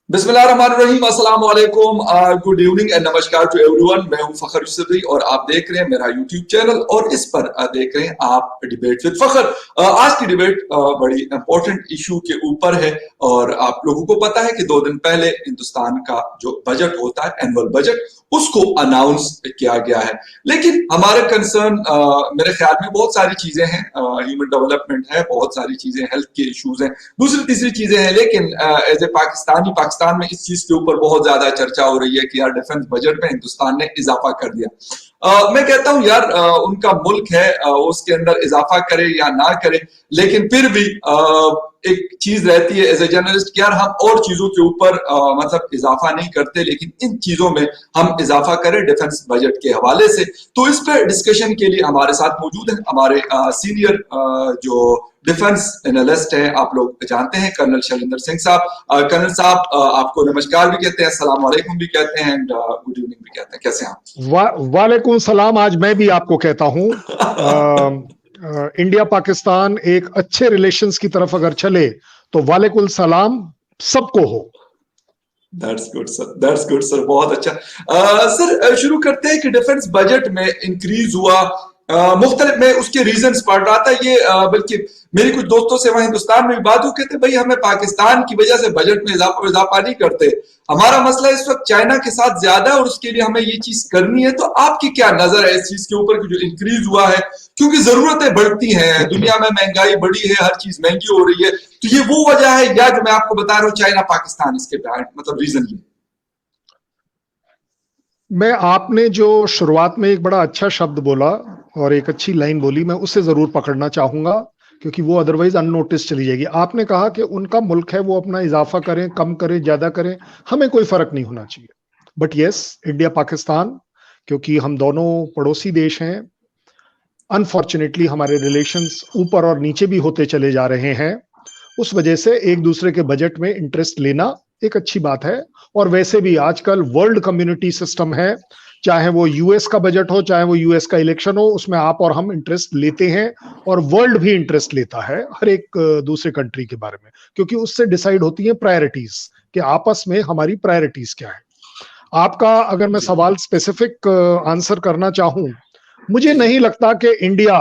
बिस्मिल्लाहिर्रहमानिर्रहीम, अस्सलाम वालेकुम, गुड इवनिंग एंड नमस्कार टू एवरीवन। मैं हूं फखर यूसुफी और आप देख रहे हैं मेरा यूट्यूब चैनल और इस पर देख रहे हैं आप डिबेट विद फखर। आज की डिबेट बड़ी इंपॉर्टेंट इशू के ऊपर है और आप लोगों को पता है कि 2 दिन पहले हिंदुस्तान का जो बजट होता है, एनुअल बजट, उसको अनाउंस किया गया है। लेकिन हमारे कंसर्न मेरे ख्याल में बहुत सारी चीजें हैं, ह्यूमन डेवलपमेंट है, बहुत सारी चीजें, हेल्थ के इश्यूज हैं, दूसरी तीसरी चीजें हैं। लेकिन एज ए पाकिस्तान में इस चीज के ऊपर बहुत ज्यादा चर्चा हो रही है कि यार डिफेंस बजट में हिंदुस्तान ने इजाफा कर दिया। मैं कहता हूं यार, उनका मुल्क है, उसके अंदर इजाफा करे या ना करे, लेकिन फिर भी एक चीज रहती है एज ए जर्नलिस्ट कि यार हम और चीजों के ऊपर मतलब इजाफा नहीं करते, लेकिन इन चीजों में हम इजाफा करें डिफेंस बजट के हवाले से। तो इस पर डिस्कशन के लिए हमारे साथ मौजूद है हमारे सीनियर जो डिफेंस एनालिस्ट है, आप लोग जानते हैं, कर्नल शैलेंद्र सिंह साहब। कर्नल साहब, आपको नमस्कार भी कहते हैं, अस्सलाम वालेकुम भी कहते हैं एंड गुड इवनिंग भी कहते हैं। कैसे हैं आप? वालेकुम सलाम। आज मैं भी आपको कहता हूं इंडिया पाकिस्तान एक अच्छे रिलेशंस की तरफ अगर चले तो वालेकुम सलाम सबको हो। That's good sir, that's good sir, बहुत अच्छा। सर, शुरू करते हैं कि डिफेंस बजट में इंक्रीज हुआ, मुख्तलिफ में उसके रीजंस पढ़ रहा था ये, बल्कि मेरी कुछ दोस्तों से वहां हिंदुस्तान में भी बात हुई, कहते भाई हमें पाकिस्तान की वजह से बजट में इजाफा नहीं करते, हमारा मसला इस वक्त चाइना के साथ ज्यादा है और उसके लिए हमें ये चीज करनी है। तो आपकी क्या नजर है इस चीज के ऊपर कि जो इंक्रीज हुआ है, क्योंकि जरूरतें बढ़ती हैं, दुनिया में महंगाई बढ़ी है, हर चीज महंगी हो रही है, तो ये वो वजह है या जो मैं आपको बता रहा हूँ चाइना पाकिस्तान, इसके मतलब रीजन ये? मैं आपने जो शुरुआत में एक बड़ा अच्छा शब्द बोला और एक अच्छी लाइन बोली, मैं उसे जरूर पकड़ना चाहूंगा क्योंकि वो अदरवाइज अननोटिस चली जाएगी। आपने कहा कि उनका मुल्क है, वो अपना इजाफा करें, कम करें, ज्यादा करें, हमें कोई फर्क नहीं होना चाहिए। बट यस, इंडिया पाकिस्तान, क्योंकि हम दोनों पड़ोसी देश हैं, अनफॉर्चुनेटली हमारे रिलेशंस ऊपर और नीचे भी होते चले जा रहे हैं। उस वजह से एक दूसरे के बजट में इंटरेस्ट लेना एक अच्छी बात है। और वैसे भी आजकल वर्ल्ड कम्युनिटी सिस्टम है, चाहे वो यूएस का बजट हो, चाहे वो यूएस का इलेक्शन हो, उसमें आप और हम इंटरेस्ट लेते हैं और वर्ल्ड भी इंटरेस्ट लेता है हर एक दूसरे कंट्री के बारे में, क्योंकि उससे डिसाइड होती है प्रायोरिटीज कि आपस में हमारी प्रायोरिटीज क्या है। आपका अगर मैं सवाल स्पेसिफिक आंसर करना चाहूं, मुझे नहीं लगता कि इंडिया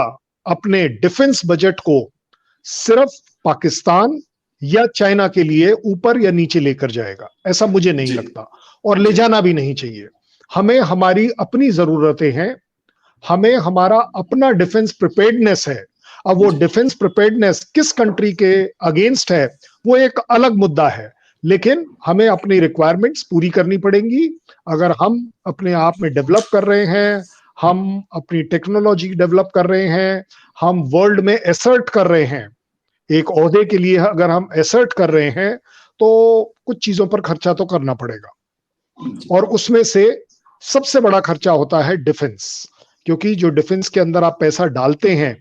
अपने डिफेंस बजट को सिर्फ पाकिस्तान या चाइना के लिए ऊपर या नीचे लेकर जाएगा, ऐसा मुझे नहीं लगता और ले जाना भी नहीं चाहिए। हमें हमारी अपनी जरूरतें हैं, हमें हमारा अपना डिफेंस प्रिपेयर्डनेस है। अब वो डिफेंस प्रिपेयर्डनेस किस कंट्री के अगेंस्ट है वो एक अलग मुद्दा है, लेकिन हमें अपनी रिक्वायरमेंट्स पूरी करनी पड़ेंगी। अगर हम अपने आप में डेवलप कर रहे हैं, हम अपनी टेक्नोलॉजी डेवलप कर रहे हैं, हम वर्ल्ड में एसर्ट कर रहे हैं, एक ओहदे के लिए अगर हम एसर्ट कर रहे हैं, तो कुछ चीजों पर खर्चा तो करना पड़ेगा और उसमें से सबसे बड़ा खर्चा होता है डिफेंस। क्योंकि जो डिफेंस के अंदर आप पैसा डालते हैं,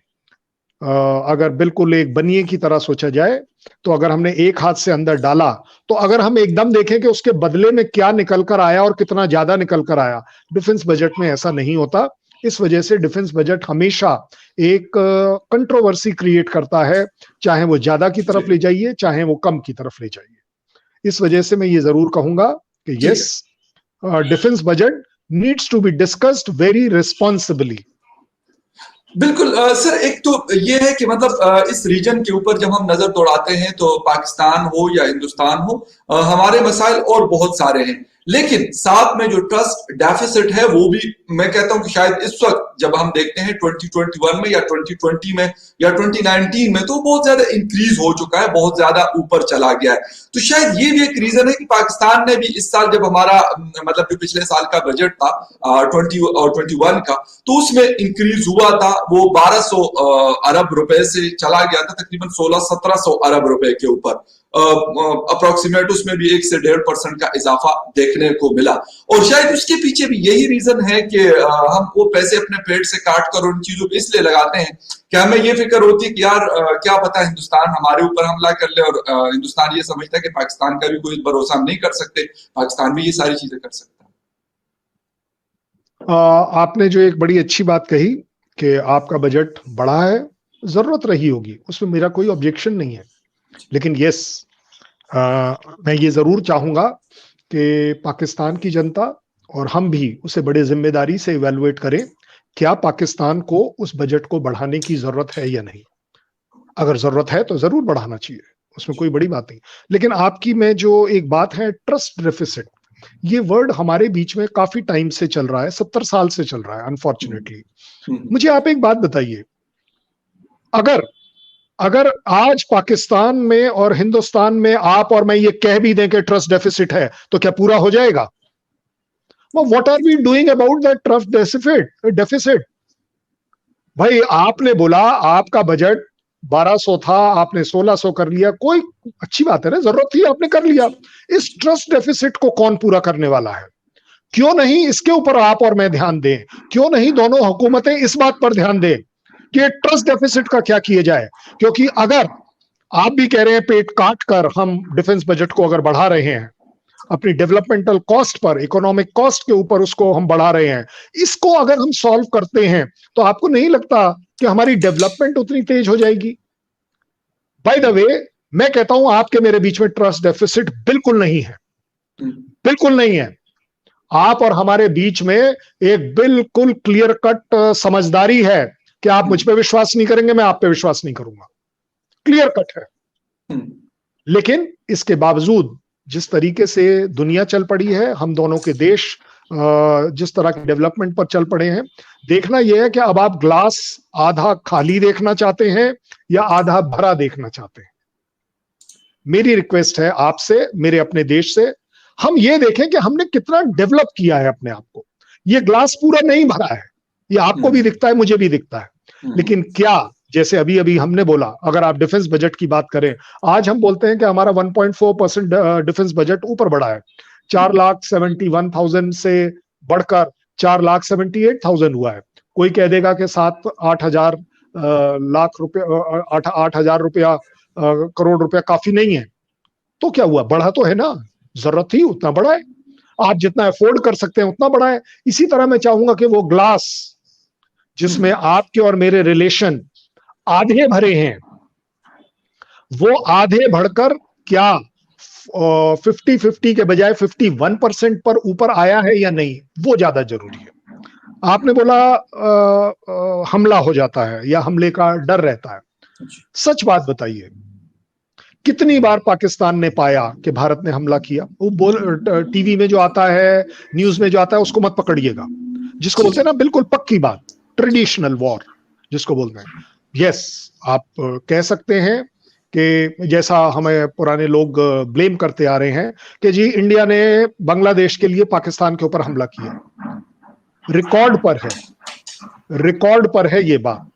अगर बिल्कुल एक बनिए की तरह सोचा जाए, तो अगर हमने एक हाथ से अंदर डाला, तो अगर हम एकदम देखें कि उसके बदले में क्या निकल कर आया और कितना ज्यादा निकल कर आया, डिफेंस बजट में ऐसा नहीं होता। इस वजह से डिफेंस बजट हमेशा एक कंट्रोवर्सी क्रिएट करता है, चाहे वो ज्यादा की तरफ ले जाइए, चाहे वो कम की तरफ ले जाइए। इस वजह से मैं ये जरूर कहूंगा कि yes, defence budget needs to be discussed very responsibly. बिल्कुल सर, एक तो ये है कि मतलब इस रीजन के ऊपर जब हम नजर दौड़ाते हैं तो पाकिस्तान हो या हिंदुस्तान हो, हमारे मसाइल और बहुत सारे हैं, लेकिन साथ में जो ट्रस्ट डेफिसिट है वो भी, मैं कहता हूं कि शायद इस वक्त जब हम देखते हैं 2021 में या 2020 में या 2019 में, तो बहुत ज्यादा इंक्रीज हो चुका है, बहुत ज्यादा ऊपर चला गया है। तो शायद ये भी एक रीजन है कि पाकिस्तान ने भी इस साल जब हमारा मतलब जो पिछले साल का बजट था 2021 का, तो उसमें इंक्रीज हुआ था, वो 1200 अरब रुपए से चला गया था तकरीबन 1600-1700 अरब रुपए के ऊपर, अप्रोक्सीमेट उसमें भी 1 से 1.5% का इजाफा देखने को मिला। और शायद उसके पीछे भी यही रीजन है कि हम वो पैसे अपने पेट से काट कर उन चीजों पे इसलिए लगाते हैं कि हमें ये फिक्र होती है कि यार क्या पता हिंदुस्तान हमारे ऊपर हमला कर ले, और हिंदुस्तान ये समझता है कि पाकिस्तान का भी कोई भरोसा हम नहीं कर सकते, पाकिस्तान भी ये सारी चीजें कर सकता है। आपने जो एक बड़ी अच्छी बात कही कि आपका बजट बड़ा है, जरूरत रही होगी, उसमें मेरा कोई ऑब्जेक्शन नहीं है, लेकिन यस, मैं ये जरूर चाहूंगा कि पाकिस्तान की जनता और हम भी उसे बड़े जिम्मेदारी से इवेलुएट करें, क्या पाकिस्तान को उस बजट को बढ़ाने की जरूरत है या नहीं। अगर जरूरत है तो जरूर बढ़ाना चाहिए, उसमें कोई बड़ी बात नहीं। लेकिन आपकी में जो एक बात है ट्रस्ट डेफिसिट, ये वर्ड हमारे बीच में काफी टाइम से चल रहा है, 70 साल से चल रहा है अनफॉर्चुनेटली। मुझे आप एक बात बताइए, अगर अगर आज पाकिस्तान में और हिंदुस्तान में आप और मैं ये कह भी दें कि ट्रस्ट डेफिसिट है, तो क्या पूरा हो जाएगा? What are we doing about that trust deficit? भाई आपने बोला आपका बजट 1200 था, आपने 1600 कर लिया, कोई अच्छी बात है ना, जरूरत थी आपने कर लिया। इस ट्रस्ट डेफिसिट को कौन पूरा करने वाला है? क्यों नहीं इसके ऊपर आप और मैं ध्यान दें? क्यों नहीं दोनों हुकूमतें इस बात पर ध्यान दें कि ट्रस्ट डेफिसिट का क्या किया जाए? क्योंकि अगर आप भी कह रहे हैं पेट काट कर हम डिफेंस बजट को अगर बढ़ा रहे हैं, अपनी developmental cost per, economic cost के ऊपर उसको हम बढ़ा रहे हैं, इसको अगर हम सॉल्व करते हैं तो आपको नहीं लगता कि हमारी डेवलपमेंट उतनी तेज हो जाएगी? बाय द वे, मैं कहता हूं आपके मेरे बीच में ट्रस्ट डेफिसिट बिल्कुल नहीं है, बिल्कुल नहीं है। आप और हमारे बीच में एक बिल्कुल क्लियर कट समझदारी है कि आप मुझ पे विश्वास नहीं करेंगे, मैं आप पे विश्वास नहीं करूंगा, क्लियर कट है। लेकिन इसके बावजूद जिस तरीके से दुनिया चल पड़ी है, हम दोनों के देश जिस तरह के डेवलपमेंट पर चल पड़े हैं, देखना यह है कि अब आप ग्लास आधा खाली देखना चाहते हैं या आधा भरा देखना चाहते हैं। मेरी रिक्वेस्ट है आपसे, मेरे अपने देश से, हम ये देखें कि हमने कितना डेवलप किया है अपने आप को। ये ग्लास पूरा नहीं भरा है, ये आपको भी दिखता है, मुझे भी दिखता है, लेकिन क्या, जैसे अभी अभी हमने बोला, अगर आप डिफेंस बजट की बात करें, आज हम बोलते हैं कि हमारा 1.4% डिफेंस बजट ऊपर बढ़ा है, 4,71,000 से बढ़कर 4,78,000 हुआ है। कोई कह देगा कि 7-8 हजार लाख रुपए, 8 हजार रुपया, करोड़ रुपया काफी नहीं है। तो क्या हुआ, बढ़ा तो है ना, जरूरत थी उतना बढ़ा है, आप जितना अफोर्ड कर सकते हैं उतना बढ़ा है। इसी तरह मैं चाहूंगा कि वो ग्लास जिसमें आपके और मेरे रिलेशन आधे भरे हैं, वो आधे बढ़कर क्या 50-50 के बजाय 51% पर ऊपर आया है या नहीं, वो ज्यादा जरूरी है। आपने बोला हमला हो जाता है या हमले का डर रहता है। सच बात बताइए, कितनी बार पाकिस्तान ने पाया कि भारत ने हमला किया? वो टीवी में जो आता है, न्यूज में जो आता है, उसको मत पकड़िएगा, जिसको बोलते हैं ना बिल्कुल पक्की बात, ट्रेडिशनल वॉर जिसको बोलते हैं। यस, आप कह सकते हैं कि जैसा हमें पुराने लोग ब्लेम करते आ रहे हैं कि जी इंडिया ने बांग्लादेश के लिए पाकिस्तान के ऊपर हमला किया, रिकॉर्ड पर है, रिकॉर्ड पर है ये बात।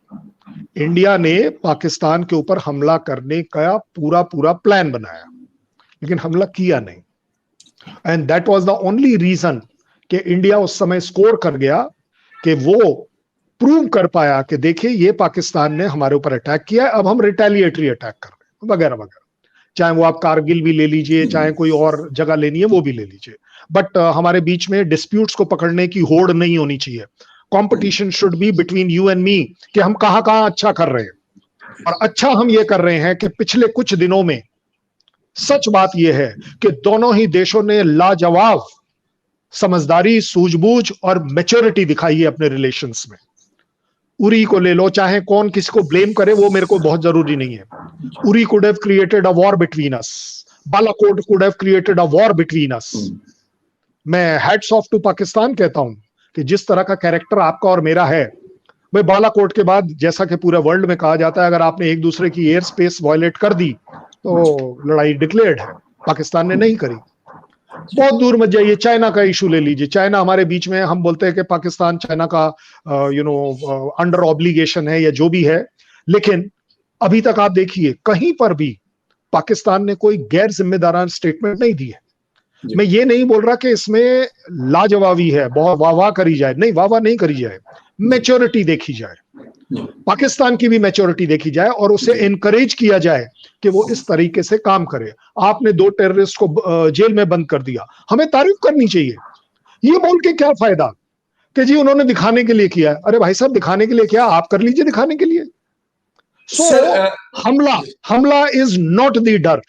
इंडिया ने पाकिस्तान के ऊपर हमला करने का पूरा पूरा प्लान बनाया, लेकिन हमला किया नहीं। And that was the only reason कि इंडिया उस समय स्कोर कर गया, कि वो प्रूव कर पाया कि देखिए ये पाकिस्तान ने हमारे ऊपर अटैक किया है, अब हम रिटेलिएटरी अटैक कर रहे हैं, वगैरह वगैरह। चाहे वो आप कारगिल भी ले लीजिए, चाहे कोई और जगह लेनी है वो भी ले लीजिए, बट हमारे बीच में डिस्प्यूट्स को पकड़ने की होड़ नहीं होनी चाहिए। Competition should be between you and me, कि हम कहां कहां अच्छा कर रहे हैं। और अच्छा हम ये कर रहे हैं कि पिछले कुछ दिनों में सच बात यह है कि दोनों ही देशों ने लाजवाब समझदारी, सूझबूझ और मैच्योरिटी दिखाई है अपने रिलेशंस में। उरी को ले लो, चाहे कौन किसी को ब्लेम करे, वो मेरे को बहुत जरूरी नहीं है। Uri could have created a war between us, Balakot could have created a war between us. मैं हैट्स ऑफ टू पाकिस्तान कहता हूं कि जिस तरह का कैरेक्टर आपका और मेरा है, भाई बालाकोट के बाद, जैसा कि पूरे वर्ल्ड में कहा जाता है, अगर आपने एक दूसरे की एयर स्पेस वायलेट कर दी तो लड़ाई डिक्लेयर्ड है। पाकिस्तान ने नहीं करी। बहुत दूर मत जाइए, चाइना का इशू ले लीजिए। चाइना हमारे बीच में, हम बोलते हैं कि पाकिस्तान चाइना का अंडर ऑब्लिगेशन है या जो भी है, लेकिन अभी तक आप देखिए कहीं पर भी पाकिस्तान ने कोई गैर जिम्मेदाराना स्टेटमेंट नहीं दी है। मैं ये नहीं बोल रहा कि इसमें लाजवाबी है, बहुत वाह वाह करी जाए, नहीं, वाह वाह नहीं करी जाए, मैच्योरिटी देखी जाए, पाकिस्तान की भी मैच्योरिटी देखी जाए और उसे एनकरेज किया जाए कि वो इस तरीके से काम करे। आपने 2 टेररिस्ट को जेल में बंद कर दिया, हमें तारीफ करनी चाहिए। ये बोल के क्या फायदा कि जी उन्होंने दिखाने के लिए किया है। अरे भाई साहब, दिखाने के लिए क्या, आप कर लीजिए दिखाने के लिए। हमला इज नॉट द डर,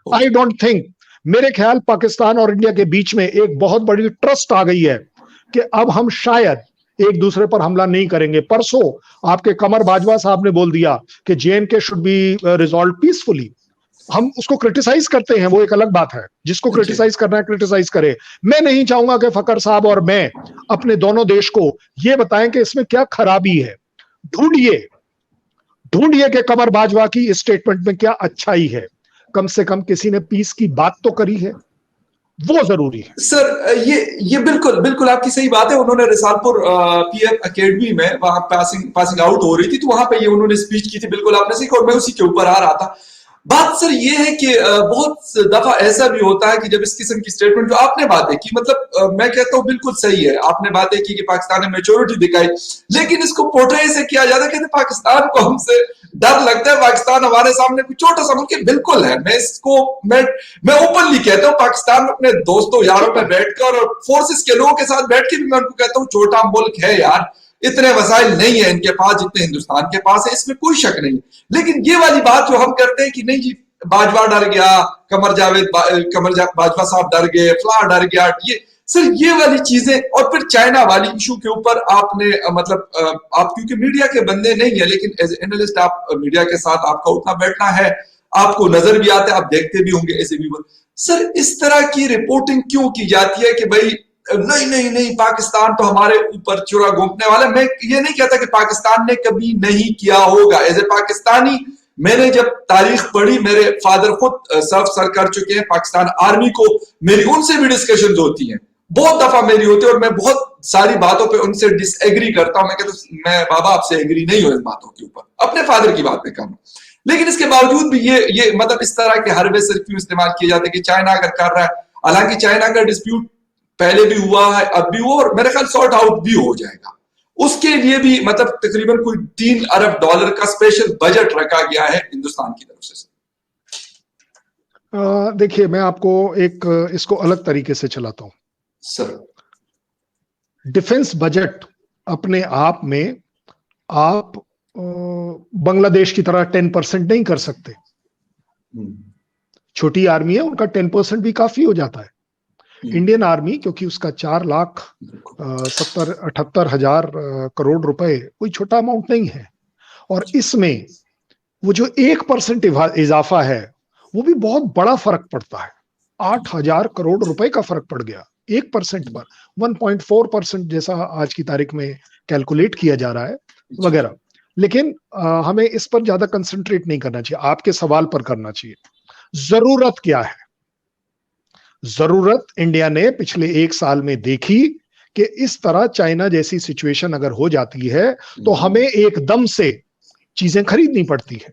आई डोंट थिंक, मेरे ख्याल पाकिस्तान और इंडिया के बीच में एक बहुत बड़ी ट्रस्ट आ गई है कि अब हम शायद एक दूसरे पर हमला नहीं करेंगे। परसों आपके कमर बाजवा साहब ने बोल दिया कि JNK should be resolve peacefully. हम उसको क्रिटिसाइज करते हैं, वो एक अलग बात है, जिसको क्रिटिसाइज करना है क्रिटिसाइज करे। मैं नहीं चाहूंगा कि फखर साहब और मैं अपने दोनों देश को ये बताएं कि इसमें क्या खराबी है। ढूंढिए ढूंढिए कि कमर बाजवा की इस स्टेटमेंट में क्या अच्छाई है। कम से कम किसी ने पीस की बात तो करी है, वो जरूरी है। सर ये बिल्कुल बिल्कुल आपकी सही बात है। उन्होंने रिसालपुर पीएम एकेडमी में वहां पासिंग आउट हो रही थी, तो वहां पे ये उन्होंने स्पीच की थी, बिल्कुल आपने सही कहा, और मैं उसी के ऊपर आ रहा था। बात सर ये है कि बहुत दफा ऐसा भी होता है कि जब इस किस्म की स्टेटमेंट जो आपने बातें की, मतलब मैं कहता हूं बिल्कुल सही है, आपने बातें की कि पाकिस्तान ने मैच्योरिटी दिखाई, लेकिन इसको पोर्ट्रे से किया जाता है, कहते पाकिस्तान को हमसे डर लगता है, पाकिस्तान हमारे सामने कोई छोटा सा मुल्क है। बिल्कुल है, मैं ओपनली कहता हूं, पाकिस्तान में अपने दोस्तों यारों में बैठकर और फोर्सेस के लोगों के साथ बैठ के भी मैं उनको कहता हूं छोटा मुल्क है यार, इतने वसाइल नहीं है इनके पास जितने हिंदुस्तान के पास है, इसमें कोई शक नहीं। लेकिन ये वाली बात जो हम करते हैं कि नहीं जी बाजवा डर गया, बाजवा साहब डर गए, फला डर गया, ये सर ये वाली चीजें, और फिर चाइना वाली इशू के ऊपर आपने मतलब आप क्योंकि मीडिया के बंदे नहीं है, लेकिन एज एनालिस्ट आप मीडिया के साथ आपका उठना बैठना है, आपको नजर भी आता है, आप देखते भी होंगे ऐसे भी। सर इस तरह की रिपोर्टिंग क्यों की जाती है कि भाई नहीं नहीं नहीं पाकिस्तान तो हमारे ऊपर चुरा घोंपने वाला। मैं ये नहीं कहता कि पाकिस्तान ने कभी नहीं किया होगा, एज ए पाकिस्तानी मैंने जब तारीख पढ़ी, मेरे फादर खुद सर्व कर चुके हैं पाकिस्तान आर्मी को, मेरी उनसे भी डिस्कशंस होती हैं, बहुत दफा मेरी होती है, और मैं बहुत सारी बातों पे उनसे डिसएग्री करता हूं। मैं कहता मैं बाबा आपसे एग्री नहीं हूं इन बातों के ऊपर, अपने फादर की बात पे कहूं, लेकिन इसके बावजूद भी ये मतलब इस तरह के हरबे सिर्फ क्यों इस्तेमाल किए जाते हैं कि चाइना अगर कर रहा है, हालांकि चाइना का डिस्प्यूट पहले भी हुआ है, अब भी हुआ, और मेरे ख्याल सॉर्ट आउट भी हो जाएगा। उसके लिए भी मतलब तकरीबन कोई $3 अरब का स्पेशल बजट रखा गया है हिंदुस्तान की तरफ से। देखिए मैं आपको इसको अलग तरीके से चलाता हूं सर। डिफेंस बजट अपने आप में आप बांग्लादेश की तरह 10% नहीं कर सकते। छोटी आर्मी है, उनका 10% भी काफी हो जाता है। इंडियन आर्मी क्योंकि उसका 4,78,000 करोड़ रुपए कोई छोटा अमाउंट नहीं है, और इसमें वो जो 1% इजाफा है वो भी बहुत बड़ा फर्क पड़ता है। 8,000 करोड़ रुपए का फर्क पड़ गया 1% पर, 1.4% जैसा आज की तारीख में कैलकुलेट किया जा रहा है वगैरह। लेकिन हमें इस पर ज्यादा कंसंट्रेट नहीं करना चाहिए, आपके सवाल पर करना चाहिए। जरूरत क्या है? जरूरत इंडिया ने पिछले 1 साल में देखी कि इस तरह चाइना जैसी सिचुएशन अगर हो जाती है तो हमें एकदम से चीजें खरीदनी पड़ती है,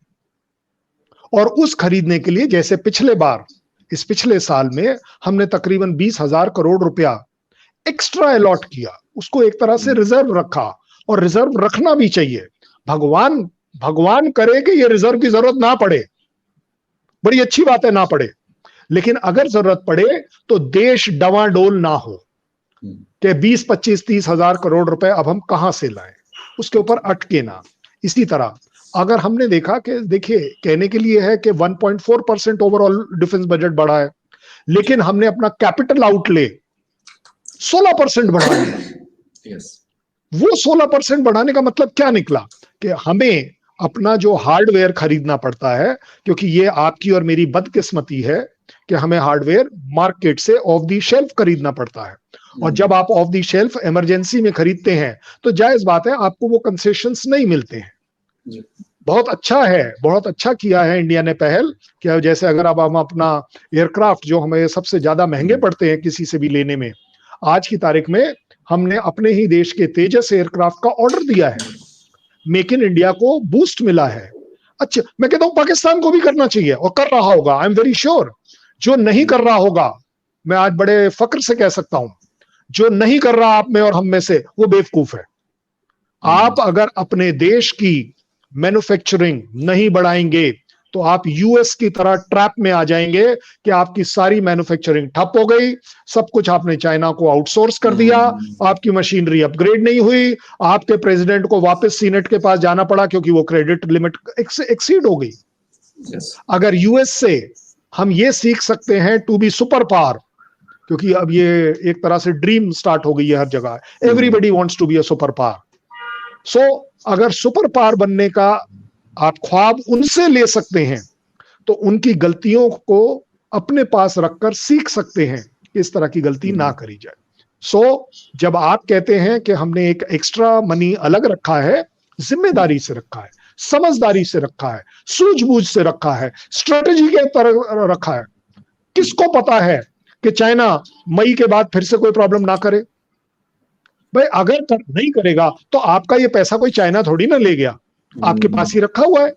और उस खरीदने के लिए जैसे पिछले बार इस पिछले साल में हमने तकरीबन 20,000 करोड़ रुपया एक्स्ट्रा अलॉट किया, उसको एक तरह से रिजर्व रखा, और रिजर्व रखना भी चाहिए। भगवान करे कि ये रिजर्व की जरूरत ना पड़े, बड़ी अच्छी बात है ना पड़े, लेकिन अगर जरूरत पड़े तो देश डवाडोल ना हो कि 20, 25, 30 हजार करोड़ रुपए अब हम कहां से लाएं, उसके ऊपर अटके ना। इसी तरह अगर हमने देखा कि देखिए कहने के लिए है कि 1.4% ओवरऑल डिफेंस बजट बढ़ा है, लेकिन हमने अपना कैपिटल आउटले 16% बढ़ा दिया। वो 16% बढ़ाने का मतलब क्या निकला कि हमें अपना जो हार्डवेयर खरीदना पड़ता है, क्योंकि ये आपकी और मेरी बदकिस्मती है कि हमें हार्डवेयर मार्केट से ऑफ दी शेल्फ खरीदना पड़ता है, और जब आप ऑफ दी शेल्फ इमरजेंसी में खरीदते हैं तो जायज बात है आपको वो कंसेशंस नहीं मिलते हैं। बहुत अच्छा है, बहुत अच्छा किया है इंडिया ने पहल कि जैसे अगर अब हम अपना एयरक्राफ्ट जो हमें सबसे ज्यादा महंगे पड़ते हैं किसी से भी लेने में, आज की तारीख में हमने अपने ही देश के तेजस एयरक्राफ्ट का ऑर्डर दिया है, मेक इन इंडिया को बूस्ट मिला है। अच्छा, मैं कहता हूं पाकिस्तान को भी करना चाहिए और कर रहा होगा, आई एम वेरी श्योर। जो नहीं कर रहा होगा, मैं आज बड़े फक्र से कह सकता हूं, जो नहीं कर रहा आप में और हम में से, वो बेवकूफ है। आप अगर अपने देश की मैन्युफैक्चरिंग नहीं बढ़ाएंगे तो आप यूएस की तरह ट्रैप में आ जाएंगे कि आपकी सारी मैन्युफैक्चरिंग ठप हो गई, सब कुछ आपने चाइना को आउटसोर्स कर दिया, आपकी मशीनरी अपग्रेड नहीं हुई, आपके प्रेसिडेंट को वापस सीनेट के पास जाना पड़ा क्योंकि वो क्रेडिट लिमिट एक्सीड हो गई। अगर यूएस से हम ये सीख सकते हैं टू बी सुपर पावर, क्योंकि अब ये एक तरह से ड्रीम स्टार्ट हो गई है हर जगह, everybody wants to be a super power. So अगर सुपर पावर बनने का आप ख्वाब उनसे ले सकते हैं तो उनकी गलतियों को अपने पास रखकर सीख सकते हैं, इस तरह की गलती ना करी जाए। सो जब आप कहते हैं कि हमने एक एक्स्ट्रा मनी अलग रखा है, जिम्मेदारी से रखा है, समझदारी से रखा है, सूझबूझ से रखा है, स्ट्रेटेजी के तरह रखा है। किसको पता है कि चाइना मई के बाद फिर से कोई प्रॉब्लम ना करे? भाई अगर नहीं करेगा तो आपका ये पैसा कोई चाइना थोड़ी ना ले गया, आपके पास ही रखा हुआ है,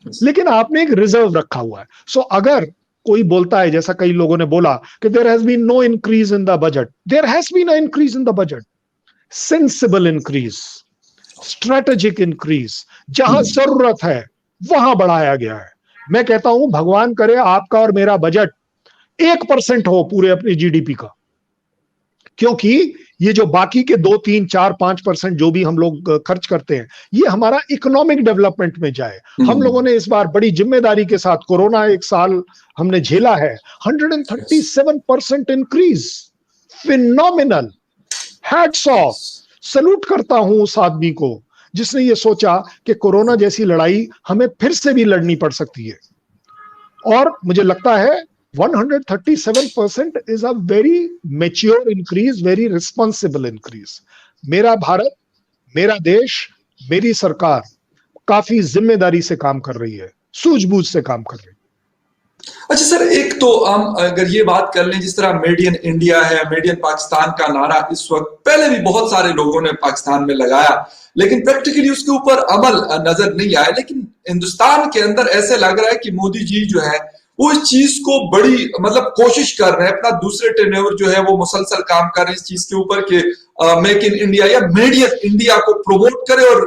लेकिन आपने एक रिजर्व रखा हुआ है। सो अगर कोई बोलता है, जैसा कई लोगों ने बोला कि there has been no increase in the budget, there has been a increase in the budget, sensible increase, strategic increase, जहां जरूरत है वहां बढ़ाया गया है। मैं कहता हूं भगवान करे आपका और मेरा बजट 1% हो पूरे अपने जीडीपी का, क्योंकि ये जो बाकी के 2, 3, 4, 5% जो भी हम लोग खर्च करते हैं, ये हमारा इकोनॉमिक डेवलपमेंट में जाए। हम लोगों ने इस बार बड़ी जिम्मेदारी के साथ, कोरोना एक साल हमने झेला है, 137% increase, phenomenal, hats off, salute करता हूं उस आदमी को जिसने ये सोचा कि कोरोना जैसी लड़ाई हमें फिर से भी लड़नी पड़ सकती है। और मुझे लगता है 137% is a very mature increase, very responsible increase. मेरा भारत, मेरा देश, मेरी सरकार काफी जिम्मेदारी से काम कर रही है, सूझबूझ से काम कर रही है। अच्छा सर, एक तो हम अगर ये बात कर लें, जिस तरह मेड इन इंडिया है, मेड इन पाकिस्तान का नारा इस वक्त पहले भी बहुत सारे लोगों ने पाकिस्तान में लगाया, लेकिन प्रैक्टिकली उसके ऊपर अमल नजर नहीं आया। लेकिन हिंदुस्तान के अंदर ऐसे लग रहा है कि मोदी जी जो है वो इस चीज को बड़ी मतलब कोशिश कर रहे हैं, अपना दूसरे टेन्योर जो है वो मुसलसल काम कर रहे हैं इस चीज के ऊपर कि मेक इन इंडिया या मेड इन इंडिया को प्रमोट करे। और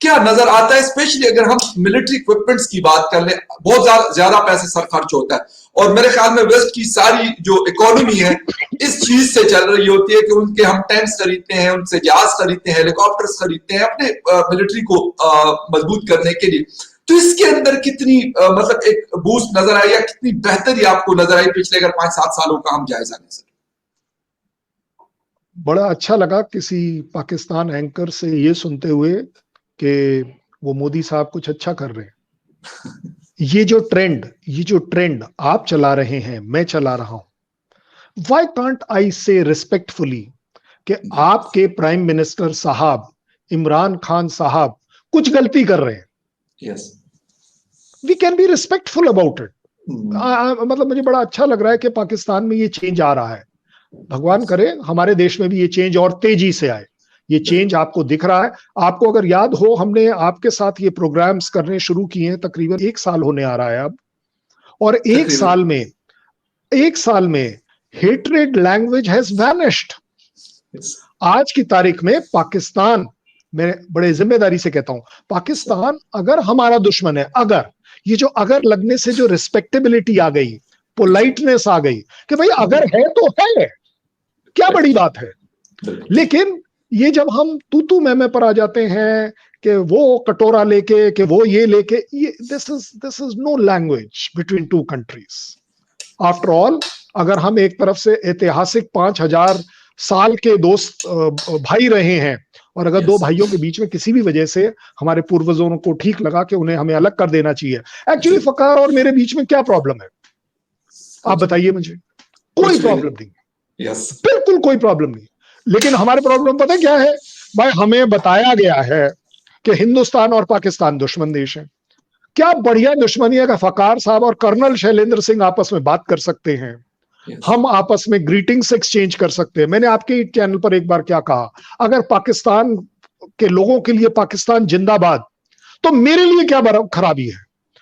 क्या नजर आता है, स्पेशली अगर हम मिलिट्री इक्विपमेंट्स की बात कर ले, बहुत ज्यादा पैसे सर खर्च होता है, और मेरे ख्याल में वेस्ट की सारी जो इकोनॉमी है इस चीज से चल रही होती है कि उनके हम टैंक्स खरीदते हैं, उनसे जहाज खरीदते हैं, हेलीकॉप्टर्स खरीदते हैं अपने मिलिट्री को मजबूत करने के लिए। तो इसके अंदर कितनी मतलब एक बूस्ट नजर आई या कितनी बेहतरी आपको नजर आई पिछले अगर 5-7 सालों का हम जायजा लें सर? बड़ा अच्छा लगा किसी पाकिस्तान एंकर से ये सुनते हुए कि वो मोदी साहब कुछ अच्छा कर रहे हैं। ये जो ट्रेंड आप चला रहे हैं, मैं चला रहा हूं, व्हाई कांट आई से रिस्पेक्टफुली कि आपके प्राइम मिनिस्टर साहब इमरान खान साहब कुछ गलती कर रहे हैं, Yes. We can be respectful about it. मतलब मुझे बड़ा अच्छा लग रहा है कि पाकिस्तान में ये चेंज आ रहा है। भगवान करे हमारे देश में भी ये चेंज और तेजी से आए। ये चेंज आपको दिख रहा है। आपको अगर याद हो, हमने आपके साथ ये प्रोग्राम्स करने शुरू किए हैं, तकरीबन 1 साल होने आ रहा है अब, और एक साल में हेट्रेड लैंग्वेज हैज वैनिश्ड। आज की तारीख में पाकिस्तान, मैं बड़े जिम्मेदारी से कहता हूं, पाकिस्तान अगर हमारा दुश्मन है, अगर ये जो अगर लगने से जो रिस्पेक्टेबिलिटी आ गई, पोलाइटनेस आ गई कि भाई अगर है तो है, क्या बड़ी बात है। लेकिन ये जब हम तू मैं पर आ जाते हैं कि वो कटोरा लेके, कि वो ये लेके, ये this is no language between two countries. After all, अगर हम एक तरफ से ऐतिहासिक 5000 साल के दोस्त भाई रहे हैं, और अगर दो भाइयों के बीच में किसी भी वजह से हमारे पूर्वजों को ठीक लगा कि उन्हें हमें अलग कर देना चाहिए, एक्चुअली फकार और मेरे बीच में क्या प्रॉब्लम है, आप बताइए मुझे। कोई प्रॉब्लम नहीं, बिल्कुल कोई प्रॉब्लम नहीं। लेकिन हमारे प्रॉब्लम पता क्या है भाई, हमें बताया गया है कि हिंदुस्तान और पाकिस्तान दुश्मन देश है। क्या बढ़िया दुश्मनी है कि फकार साहब और कर्नल शैलेंद्र सिंह आपस में बात कर सकते हैं, हम आपस में ग्रीटिंग्स एक्सचेंज कर सकते हैं। मैंने आपके चैनल पर एक बार क्या कहा, अगर पाकिस्तान के लोगों के लिए पाकिस्तान जिंदाबाद, तो मेरे लिए क्या खराबी है,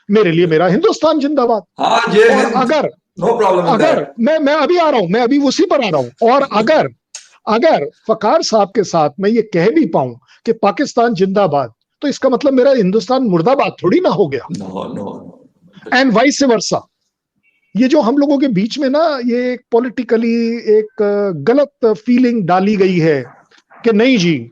मेरे लिए मेरा हिंदुस्तान जिंदाबाद। और अगर नो प्रॉब्लम, अगर मैं अभी आ रहा हूं, मैं अभी उसी पर आ रहा हूं, और अगर फकार साहब के साथ मैं ये कह भी पाऊं कि पाकिस्तान जिंदाबाद, तो इसका मतलब मेरा हिंदुस्तान मुर्दाबाद थोड़ी ना हो गया। And vice versa. ये जो हम लोगों के बीच में ना ये पॉलिटिकली एक गलत फीलिंग डाली गई है कि नहीं जी,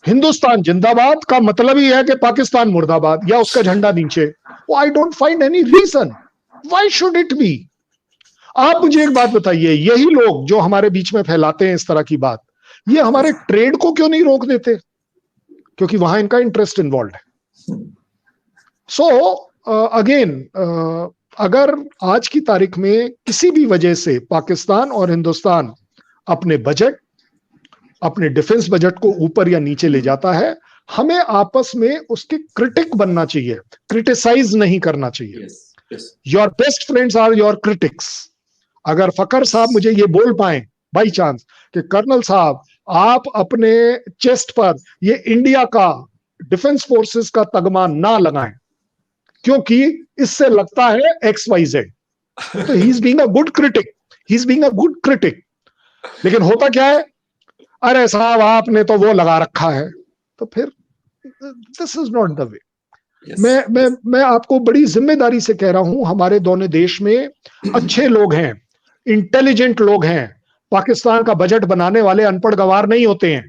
हिंदुस्तान जिंदाबाद का मतलब ही है कि पाकिस्तान मुर्दाबाद या उसका झंडा नीचे। I don't find any reason why should it be? आप मुझे एक बात बताइए, यही लोग जो हमारे बीच में फैलाते हैं इस तरह की बात, ये हमारे ट्रेड को क्यों नहीं रोक देते? क्योंकि वहां इनका इंटरेस्ट इन्वॉल्व है। सो अगेन, अगर आज की तारीख में किसी भी वजह से पाकिस्तान और हिंदुस्तान अपने बजट, अपने डिफेंस बजट को ऊपर या नीचे ले जाता है, हमें आपस में उसके क्रिटिक बनना चाहिए, क्रिटिसाइज नहीं करना चाहिए। Your best friends are your critics. अगर फखर साहब मुझे ये बोल पाए बाई चांस कि कर्नल साहब आप अपने चेस्ट पर ये इंडिया का डिफेंस फोर्सेस का तगमा ना लगाएं क्योंकि इससे लगता है XYZ, तो he is being a good critic, he is being a good critic. लेकिन होता क्या है, अरे साहब आपने तो वो लगा रखा है, तो फिर this is not the way. मैं आपको बड़ी जिम्मेदारी से कह रहा हूं, हमारे दोनों देश में अच्छे लोग हैं, इंटेलिजेंट लोग हैं। पाकिस्तान का बजट बनाने वाले अनपढ़ गवार नहीं होते हैं,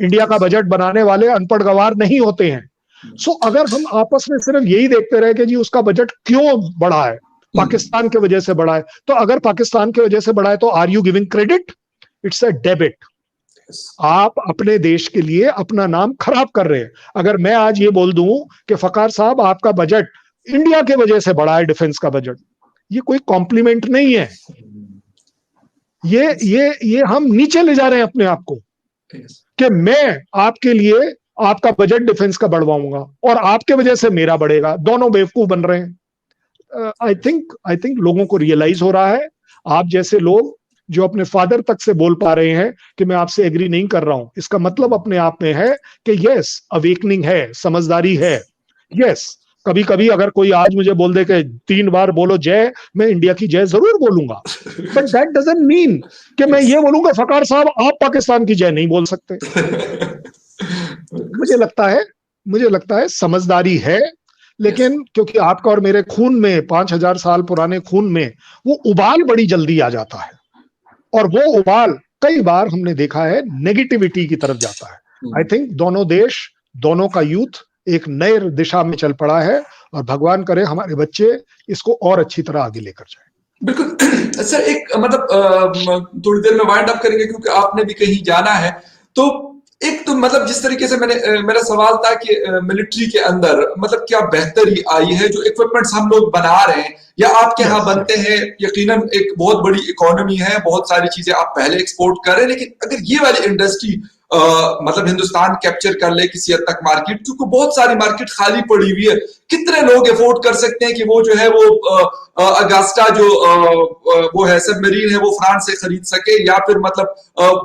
इंडिया का बजट बनाने वाले अनपढ़ गवार नहीं होते हैं। सो अगर हम आपस में सिर्फ यही देखते रहे कि जी उसका बजट क्यों बढ़ा है, पाकिस्तान की वजह से बढ़ा है, तो अगर पाकिस्तान की वजह से बढ़ा है तो are you giving credit? It's a debit. आप अपने देश के लिए अपना नाम खराब कर रहे हैं। अगर मैं आज ये बोल दूं कि फकार साहब आपका बजट इंडिया के वजह से बढ़ा है, डिफेंस का बजट, ये कोई कॉम्प्लीमेंट नहीं है। ये हम नीचे ले जा रहे हैं अपने आप को कि मैं आपके लिए आपका बजट डिफेंस का बढ़वाऊंगा और आपके वजह से मेरा बढ़ेगा, दोनों बेवकूफ बन रहे हैं। आई थिंक लोगों को रियलाइज हो रहा है। आप जैसे लोग जो अपने फादर तक से बोल पा रहे हैं कि मैं आपसे एग्री नहीं कर रहा हूं, इसका मतलब अपने आप में है कि यस, अवेकनिंग है, समझदारी है। यस, कभी कभी अगर कोई आज मुझे बोल दे कि 3 बार बोलो जय, मैं इंडिया की जय जरूर बोलूंगा, बट दैट डजंट मीन कि मैं ये बोलूंगा फकार साहब आप पाकिस्तान की जय नहीं बोल सकते। मुझे लगता है समझदारी है, लेकिन क्योंकि आपका और मेरे खून में 5000 साल पुराने खून में वो उबाल बड़ी जल्दी आ जाता है, और वो उबाल कई बार हमने देखा है नेगेटिविटी की तरफ जाता है। आई थिंक दोनों देश, दोनों का यूथ एक नए दिशा में चल पड़ा है, और भगवान करे हमारे बच्चे इसको और अच्छी तरह आगे लेकर जाए। बिल्कुल सर, एक मतलब थोड़ी देर में वाइंड अप करेंगे क्योंकि आपने भी कहीं जाना है। तो एक तो मतलब जिस तरीके से मेरा सवाल था कि मिलिट्री के अंदर मतलब क्या बेहतरी आई है, जो इक्विपमेंट्स हम लोग बना रहे हैं या आपके यहाँ बनते हैं, यकीनन एक बहुत बड़ी इकोनॉमी है, बहुत सारी चीजें आप पहले एक्सपोर्ट कर रहे हैं, लेकिन अगर ये वाली इंडस्ट्री मतलब हिंदुस्तान कैप्चर कर ले किसी हद तक मार्केट, क्योंकि बहुत सारी मार्केट खाली पड़ी हुई है, कितने लोग अफोर्ड कर सकते हैं कि वो जो है वो अगास्टा जो वो है सबमरीन है वो फ्रांस से खरीद सके, या फिर मतलब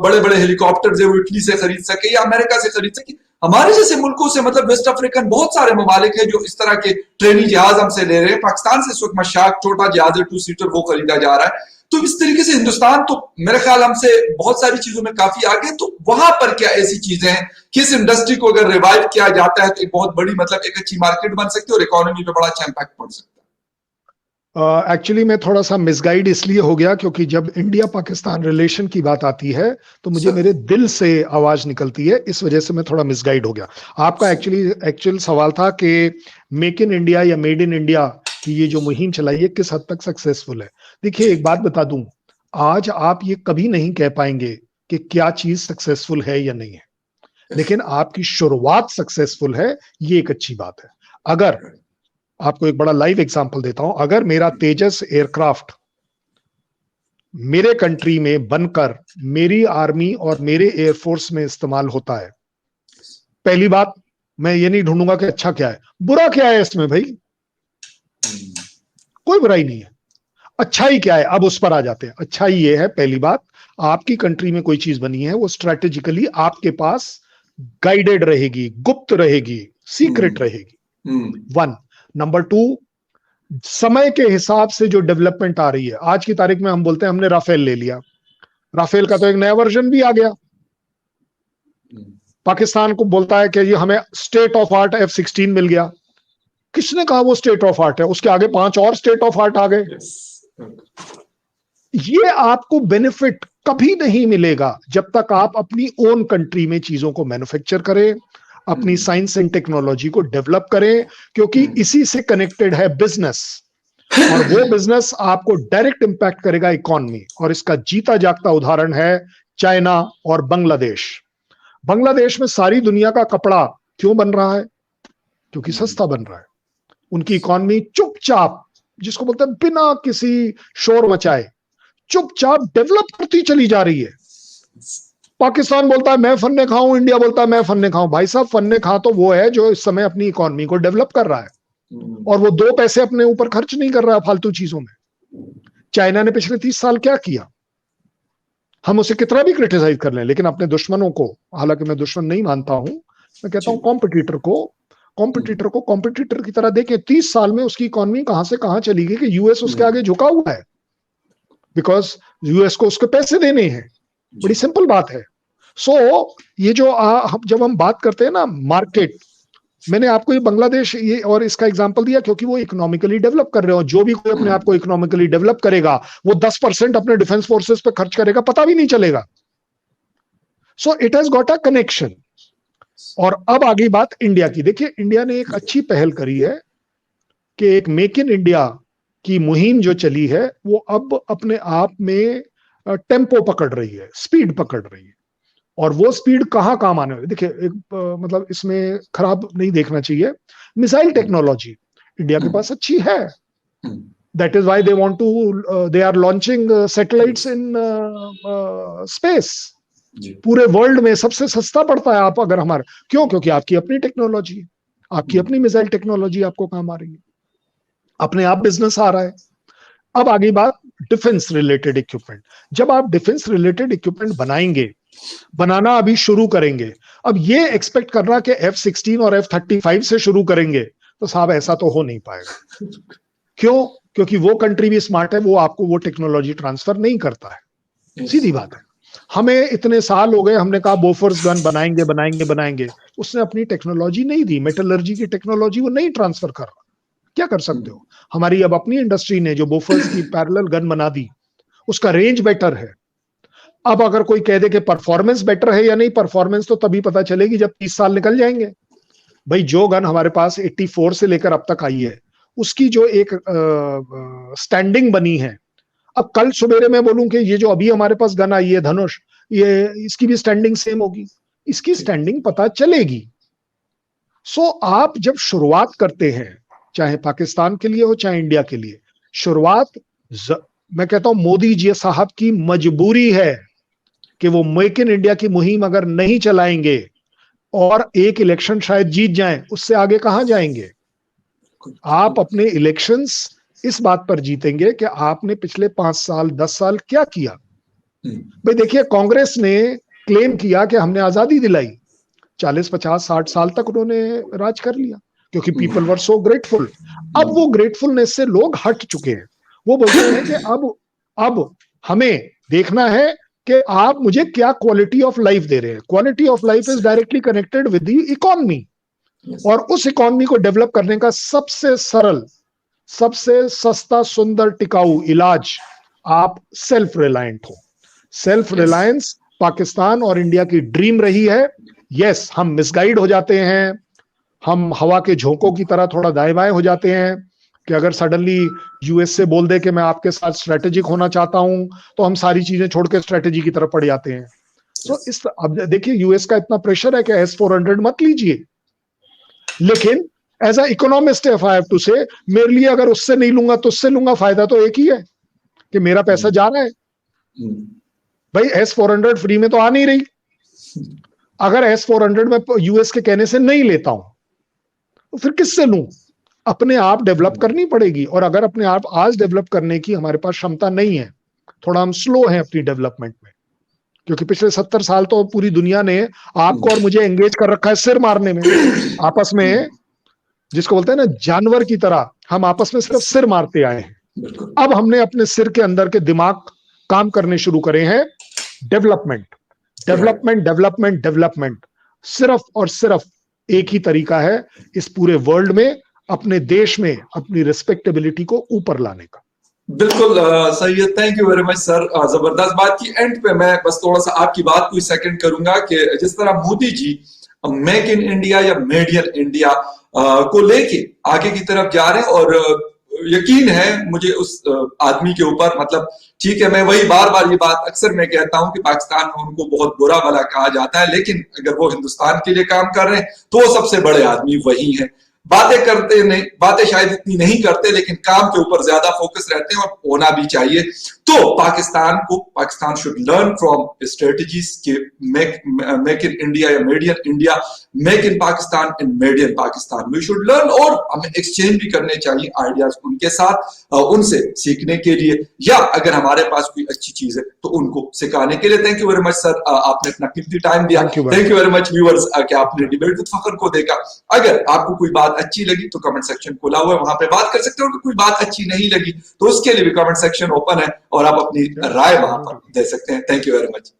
बड़े बड़े हेलीकॉप्टर है वो इटली से खरीद सके या अमेरिका से खरीद सके। हमारे जैसे मुल्कों से मतलब वेस्ट अफ्रीकन बहुत सारे ममालिक है जो इस तरह के ट्रेनी जहाज हमसे ले रहे हैं। पाकिस्तान से इस वक्त मशाक छोटा जहाज है 2 सीटर वो खरीदा जा रहा है। तो इस तरीके से हिंदुस्तान तो मेरे ख्याल हमसे बहुत सारी चीजों में काफी आगे। तो वहां पर क्या ऐसी चीजें हैं कि इस इंडस्ट्री को अगर रिवाइव किया जाता है तो एक बहुत बड़ी मतलब एक अच्छी मार्केट बन सकती है और इकोनॉमी पे बड़ा अच्छा इंपैक्ट पड़ सकता है? एक्चुअली मैं थोड़ा सा मिसगाइड इसलिए हो गया क्योंकि जब इंडिया पाकिस्तान रिलेशन की बात आती है तो मुझे मेरे दिल से आवाज निकलती है, इस वजह से मैं थोड़ा मिसगाइड हो गया। आपका एक्चुअल सवाल था कि मेक इन इंडिया या मेड इन इंडिया की ये जो मुहिम चलाई है किस हद तक सक्सेसफुल है। देखिए एक बात बता दूं, आज आप ये कभी नहीं कह पाएंगे कि क्या चीज सक्सेसफुल है या नहीं है, लेकिन आपकी शुरुआत सक्सेसफुल है, ये एक अच्छी बात है। अगर आपको एक बड़ा लाइव एग्जांपल देता हूं, अगर मेरा तेजस एयरक्राफ्ट मेरे कंट्री में बनकर मेरी आर्मी और मेरे एयरफोर्स में इस्तेमाल होता है, पहली बात मैं ये नहीं ढूंढूंगा कि अच्छा क्या है, बुरा क्या है इसमें, भाई कोई बुराई नहीं है, अच्छाई क्या है, अब उस पर आ जाते हैं। अच्छाई ये है, पहली बात, आपकी कंट्री में कोई चीज बनी है वो स्ट्रेटेजिकली आपके पास गाइडेड रहेगी, गुप्त रहेगी, सीक्रेट रहेगी, 1। नंबर 2, समय के हिसाब से जो डेवलपमेंट आ रही है, आज की तारीख में हम बोलते हैं हमने राफेल ले लिया, राफेल का तो एक नया वर्जन भी आ गया। पाकिस्तान को बोलता है कि ये हमें स्टेट ऑफ आर्ट F-16 मिल गया। किसने कहा वो स्टेट ऑफ आर्ट है? उसके आगे 5 और स्टेट ऑफ आर्ट आ गए। ये आपको बेनिफिट कभी नहीं मिलेगा जब तक आप अपनी ओन कंट्री में चीजों को मैन्युफैक्चर करें, अपनी साइंस एंड टेक्नोलॉजी को डेवलप करें, क्योंकि इसी से कनेक्टेड है बिजनेस। और वो बिजनेस आपको डायरेक्ट इंपैक्ट करेगा इकोनॉमी। और इसका जीता जागता उदाहरण है चाइना और बांग्लादेश। बांग्लादेश में सारी दुनिया का कपड़ा क्यों बन रहा है? क्योंकि सस्ता बन रहा है। उनकी इकोनॉमी चुपचाप, जिसको बोलते हैं बिना किसी शोर मचाए, चुपचाप डेवलप करती चली जा रही है। पाकिस्तान बोलता है मैं फन्ने खाऊं, इंडिया बोलता है मैं फन्ने खाऊं। भाई साहब, फन्ने खा तो वो है जो इस समय अपनी इकोनॉमी को डेवलप कर रहा है, और वो 2 पैसे अपने ऊपर खर्च नहीं कर रहा है फालतू चीजों में। चाइना ने पिछले 30 साल क्या किया? हम उसे कितना भी क्रिटिसाइज कर लें, लेकिन अपने दुश्मनों को, हालांकि मैं दुश्मन नहीं मानता हूं, मैं कहता हूं कॉम्पिटिटर को कॉम्पिटिटर की तरह देखें। 30 साल में उसकी इकोनॉमी कहां से कहां चली गई कि यूएस उसके आगे झुका हुआ है, बिकॉज यूएस को उसके पैसे देने हैं। बड़ी सिंपल बात है। सो ये जो जब हम बात करते हैं ना मार्केट, मैंने आपको ये बांग्लादेश ये और इसका एग्जांपल दिया क्योंकि वो इकोनॉमिकली डेवलप कर रहे हो। जो भी कोई अपने आप को इकोनॉमिकली डेवलप करेगा, वो 10% अपने डिफेंस फोर्सेस पे खर्च करेगा, पता भी नहीं चलेगा। So it has got a connection. और अब आगे बात इंडिया की। देखिए, इंडिया ने एक अच्छी पहल करी है कि एक मेक इन इंडिया की मुहिम जो चली है, वो अब अपने आप में टेम्पो पकड़ रही है, स्पीड पकड़ रही है। और वो स्पीड कहां काम आने वाली, देखिए मतलब इसमें खराब नहीं देखना चाहिए। मिसाइल टेक्नोलॉजी इंडिया के पास अच्छी है। That is why they want to they are launching satellites in space. पूरे वर्ल्ड में सबसे सस्ता पड़ता है आप अगर हमारे, क्यों? क्योंकि आपकी अपनी टेक्नोलॉजी, आपकी अपनी मिसाइल टेक्नोलॉजी आपको काम आ रही है, अपने आप बिजनेस आ रहा है। अब आगे बात डिफेंस रिलेटेड इक्विपमेंट। जब आप डिफेंस रिलेटेड इक्विपमेंट बनाएंगे, बनाना अभी शुरू करेंगे, अब ये एक्सपेक्ट करना कि F-16 और F-35 से शुरू करेंगे, तो साहब ऐसा तो हो नहीं पाएगा। क्यों? क्योंकि वो कंट्री भी स्मार्ट है, वो आपको वो टेक्नोलॉजी ट्रांसफर नहीं करता है। सीधी बात है। हमें इतने साल हो गए, हमने कहा बोफोर्स गन बनाएंगे बनाएंगे बनाएंगे, उसने अपनी टेक्नोलॉजी नहीं दी, मेटलर्जी की टेक्नोलॉजी वो नहीं ट्रांसफर कर रहा। क्या कर सकते हो? हमारी अब अपनी इंडस्ट्री ने जो बोफोर्स की पैरेलल गन बना दी, उसका रेंज बेटर है। अब अगर कोई कह दे कि परफॉर्मेंस बेटर है या नहीं, परफॉर्मेंस तो तभी पता चलेगी जब 30 साल निकल जाएंगे। भाई, जो गन हमारे पास 84 से लेकर अब तक आई है, उसकी जो एक स्टैंडिंग बनी है, अब कल सवेरे मैं बोलूं कि ये जो अभी हमारे पास गन आई है धनुष, ये इसकी भी स्टैंडिंग सेम होगी, इसकी स्टैंडिंग पता चलेगी। सो आप जब शुरुआत करते हैं, चाहे पाकिस्तान के लिए हो चाहे इंडिया के लिए, शुरुआत मैं कहता हूं मोदी जी साहब की मजबूरी है कि वो मेक इन इंडिया की मुहिम अगर नहीं चलाएंगे और एक इलेक्शन शायद जीत जाएं, उससे आगे कहां जाएंगे? आप अपने इलेक्शंस इस बात पर जीतेंगे कि आपने पिछले 5 साल 10 साल क्या किया। भाई देखिए, कांग्रेस ने क्लेम किया कि हमने आजादी दिलाई, 40 50 60 साल तक उन्होंने राज कर लिया क्योंकि पीपल वर सो ग्रेटफुल। अब वो ग्रेटफुलनेस से लोग हट चुके हैं। वो बोलते हैं कि अब हमें देखना है कि आप मुझे क्या क्वालिटी ऑफ लाइफ दे रहे हैं। Quality of life is directly connected with the economy, और उस इकोनॉमी को डेवलप करने का सबसे सरल, सबसे सस्ता, सुंदर, टिकाऊ इलाज आप सेल्फ रिलायंट हो। सेल्फ रिलायंस पाकिस्तान और इंडिया की ड्रीम रही है। यस, हम मिसगाइड हो जाते हैं, हम हवा के झोंकों की तरह थोड़ा दाएं बाएं हो जाते हैं कि अगर सडनली यूएस से बोल दे कि मैं आपके साथ स्ट्रेटेजिक होना चाहता हूं, तो हम सारी चीजें छोड़ के स्ट्रेटेजी की तरफ पड़ जाते हैं। तो अब देखिए, यूएस का इतना प्रेशर है कि S-400 मत लीजिए, लेकिन as a economist if I have to say, मेरे लिए अगर उससे नहीं लूंगा तो उससे लूंगा, फायदा तो एक ही है कि मेरा पैसा जा रहा है। भाई S-400 फ्री में तो आ नहीं रही। अगर S-400 में यूएस के कहने से नहीं लेता हूं, तो फिर किससे लूं? अपने आप डेवलप करनी पड़ेगी। और अगर अपने आप आज डेवलप करने की हमारे पास क्षमता नहीं है, थोड़ा हम स्लो हैं अपनी डेवलपमेंट में, क्योंकि पिछले 70 साल तो पूरी दुनिया ने आपको और मुझे एंगेज कर रखा है सिर मारने में, आपस में, जिसको बोलते हैं ना जानवर की तरह, हम आपस में सिर्फ सिर मारते आए हैं। अब हमने अपने सिर के अंदर के दिमाग काम करने शुरू करे हैं। डेवलपमेंट डेवलपमेंट डेवलपमेंट डेवलपमेंट, सिर्फ और सिर्फ एक ही तरीका है इस पूरे वर्ल्ड में, अपने देश में अपनी रिस्पेक्टेबिलिटी को ऊपर लाने का। बिल्कुल सही है। Thank you very much sir. जबरदस्त बात की। एंड पे मैं बस थोड़ा सा आपकी बात को सेकंड करूंगा कि जिस तरह Modi ji make in India या मेड इन इंडिया को लेके आगे की तरफ जा रहे हैं, और यकीन है मुझे उस आदमी के ऊपर, मतलब ठीक है, मैं वही बार बार ये बात अक्सर मैं कहता हूं कि पाकिस्तान में उनको बहुत बुरा भला कहा जाता है, लेकिन अगर वो हिंदुस्तान के लिए काम कर रहे हैं तो वो सबसे बड़े आदमी वही हैं। बातें करते नहीं, बातें शायद इतनी नहीं करते, लेकिन काम के ऊपर ज्यादा फोकस रहते हैं और होना भी चाहिए। तो Pakistan should learn from strategies के मेक इन इंडिया या made in India, make in Pakistan and made in Pakistan. We should learn, और हमें एक्सचेंज भी करने चाहिए आइडियाज उनके साथ, उनसे सीखने के लिए, या अगर हमारे पास कोई अच्छी चीज है तो उनको सिखाने के लिए। Thank you very much sir, आपने अपना कीमती टाइम दिया। Thank you very much viewers कि आपने डिबेट विद फखर को देखा। अगर आपको कोई बात अच्छी लगी तो कमेंट सेक्शन खुला हुआ है, वहां पे बात कर सकते हो। अगर कोई बात अच्छी नहीं लगी तो उसके लिए भी कमेंट सेक्शन ओपन है और आप अपनी राय वहां पर दे सकते हैं। Thank you very much.